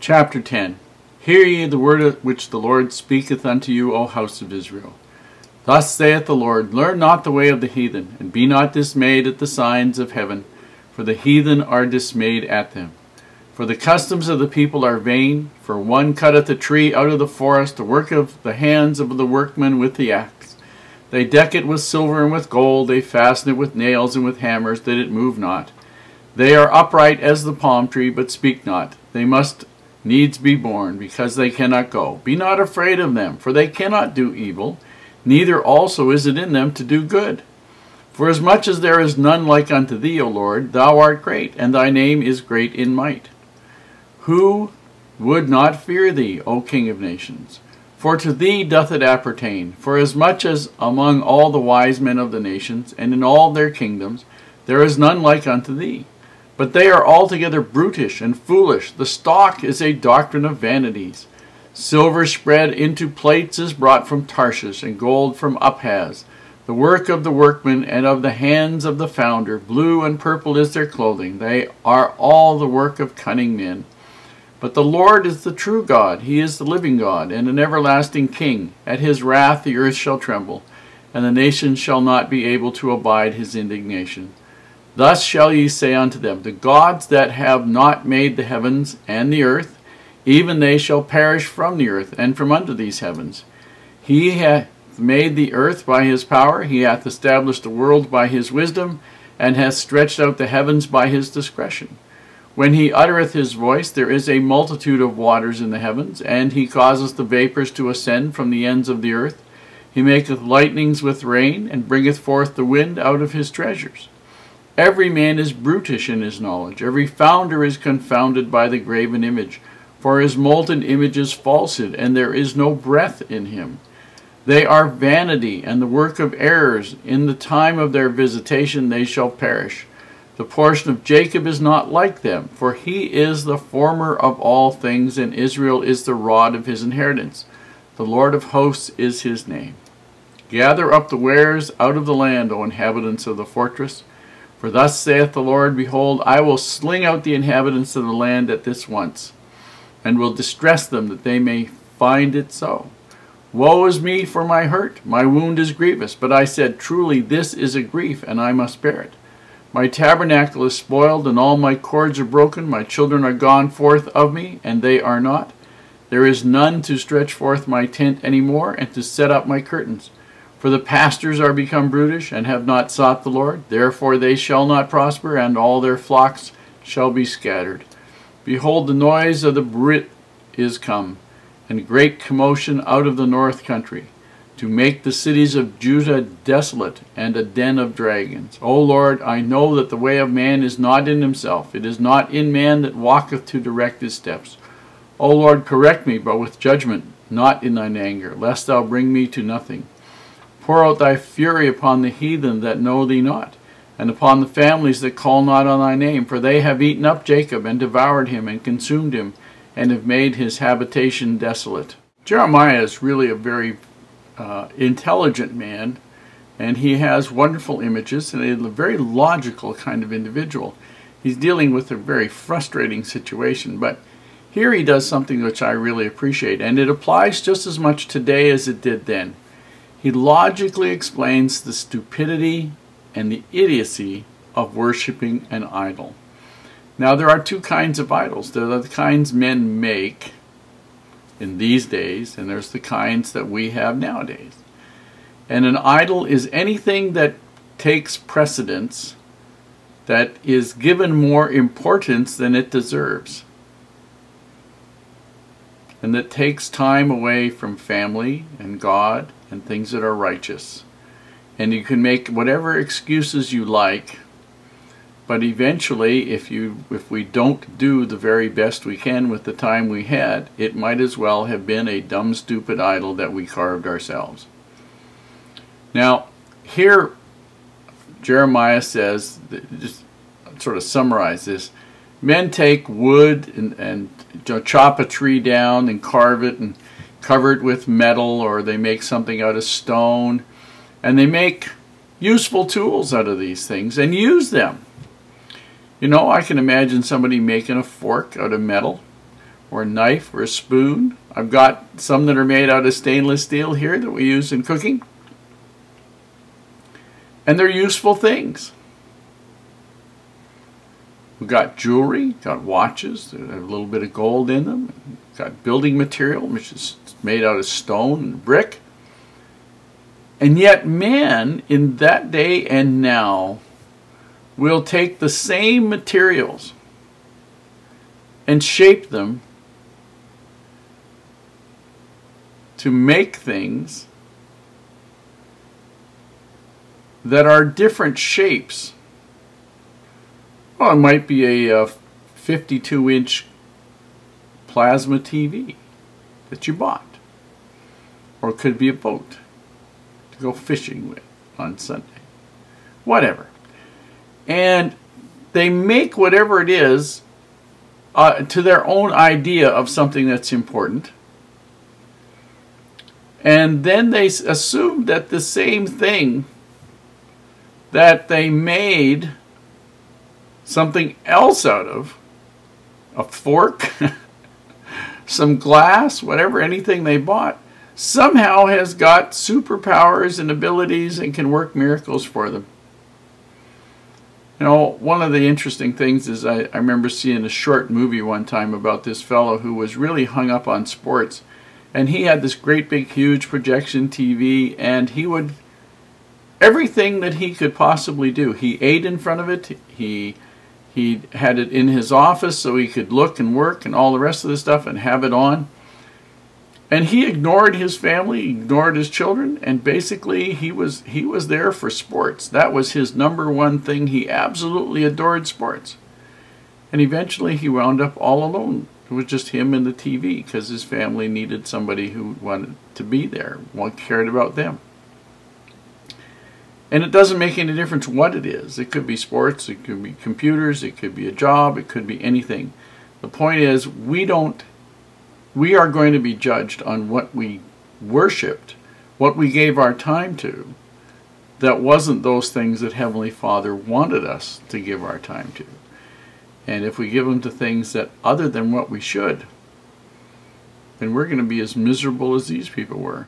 Chapter 10. Hear ye the word which the Lord speaketh unto you, O house of Israel. Thus saith the Lord, learn not the way of the heathen, and be not dismayed at the signs of heaven, for the heathen are dismayed at them. For the customs of the people are vain, for one cutteth a tree out of the forest, the work of the hands of the workman with the axe. They deck it with silver and with gold, they fasten it with nails and with hammers, that it move not. They are upright as the palm tree, but speak not. They must needs be borne, because they cannot go. Be not afraid of them, for they cannot do evil, neither also is it in them to do good. For as much as there is none like unto thee, O Lord, thou art great, and thy name is great in might. Who would not fear thee, O King of nations? For to thee doth it appertain. For as much as among all the wise men of the nations, and in all their kingdoms, there is none like unto thee. But they are altogether brutish and foolish. The stock is a doctrine of vanities. Silver spread into plates is brought from Tarshish, and gold from Uphaz. The work of the workman and of the hands of the founder. Blue and purple is their clothing. They are all the work of cunning men. But the Lord is the true God. He is the living God, and an everlasting King. At his wrath the earth shall tremble, and the nations shall not be able to abide his indignation. Thus shall ye say unto them, the gods that have not made the heavens and the earth, even they shall perish from the earth and from under these heavens. He hath made the earth by his power, he hath established the world by his wisdom, and hath stretched out the heavens by his discretion. When he uttereth his voice, there is a multitude of waters in the heavens, and he causeth the vapors to ascend from the ends of the earth. He maketh lightnings with rain, and bringeth forth the wind out of his treasures. Every man is brutish in his knowledge. Every founder is confounded by the graven image. For his molten image is falsehood, and there is no breath in him. They are vanity, and the work of errors. In the time of their visitation they shall perish. The portion of Jacob is not like them, for he is the former of all things, and Israel is the rod of his inheritance. The Lord of hosts is his name. Gather up the wares out of the land, O inhabitants of the fortress. For thus saith the Lord, behold, I will sling out the inhabitants of the land at this once, and will distress them, that they may find it so. Woe is me for my hurt, my wound is grievous. But I said, truly this is a grief, and I must bear it. My tabernacle is spoiled, and all my cords are broken. My children are gone forth of me, and they are not. There is none to stretch forth my tent any more, and to set up my curtains. For the pastors are become brutish, and have not sought the Lord. Therefore they shall not prosper, and all their flocks shall be scattered. Behold, the noise of the Brit is come, and great commotion out of the north country, to make the cities of Judah desolate, and a den of dragons. O Lord, I know that the way of man is not in himself. It is not in man that walketh to direct his steps. O Lord, correct me, but with judgment, not in thine anger, lest thou bring me to nothing. Pour out thy fury upon the heathen that know thee not, and upon the families that call not on thy name. For they have eaten up Jacob, and devoured him, and consumed him, and have made his habitation desolate. Jeremiah is really a very intelligent man, and he has wonderful images, and a very logical kind of individual. He's dealing with a very frustrating situation, but here he does something which I really appreciate, and it applies just as much today as it did then. He logically explains the stupidity and the idiocy of worshiping an idol. Now, there are two kinds of idols. There are the kinds men make in these days, and there's the kinds that we have nowadays. And an idol is anything that takes precedence, that is given more importance than it deserves, and that takes time away from family and God and things that are righteous. And you can make whatever excuses you like, but eventually, if we don't do the very best we can with the time we had, it might as well have been a dumb, stupid idol that we carved ourselves. Now, here Jeremiah says, just sort of summarize this, men take wood and chop a tree down and carve it and cover it with metal, or they make something out of stone, and they make useful tools out of these things and use them. You know, I can imagine somebody making a fork out of metal, or a knife or a spoon. I've got some that are made out of stainless steel here that we use in cooking. And they're useful things. We've got jewelry, got watches that have a little bit of gold in them. We've got building material, which is made out of stone and brick. And yet man in that day and now will take the same materials and shape them to make things that are different shapes. Well, it might be a 52-inch plasma TV that you bought. Or it could be a boat to go fishing with on Sunday. Whatever. And they make whatever it is to their own idea of something that's important. And then they assume that the same thing that they made something else out of, a fork, some glass, whatever, anything they bought, somehow has got superpowers and abilities and can work miracles for them. You know, one of the interesting things is I remember seeing a short movie one time about this fellow who was really hung up on sports. And he had this great big huge projection TV, and he would, everything that he could possibly do, he ate in front of it, he had it in his office so he could look and work and all the rest of the stuff and have it on. And he ignored his family, ignored his children, and basically he was there for sports. That was his number one thing. He absolutely adored sports. And eventually he wound up all alone. It was just him and the TV because his family needed somebody who wanted to be there, cared about them. And it doesn't make any difference what it is. It could be sports, it could be computers, it could be a job, it could be anything. The point is, we are going to be judged on what we worshipped, what we gave our time to, that wasn't those things that Heavenly Father wanted us to give our time to. And if we give them to things that other than what we should, then we're going to be as miserable as these people were.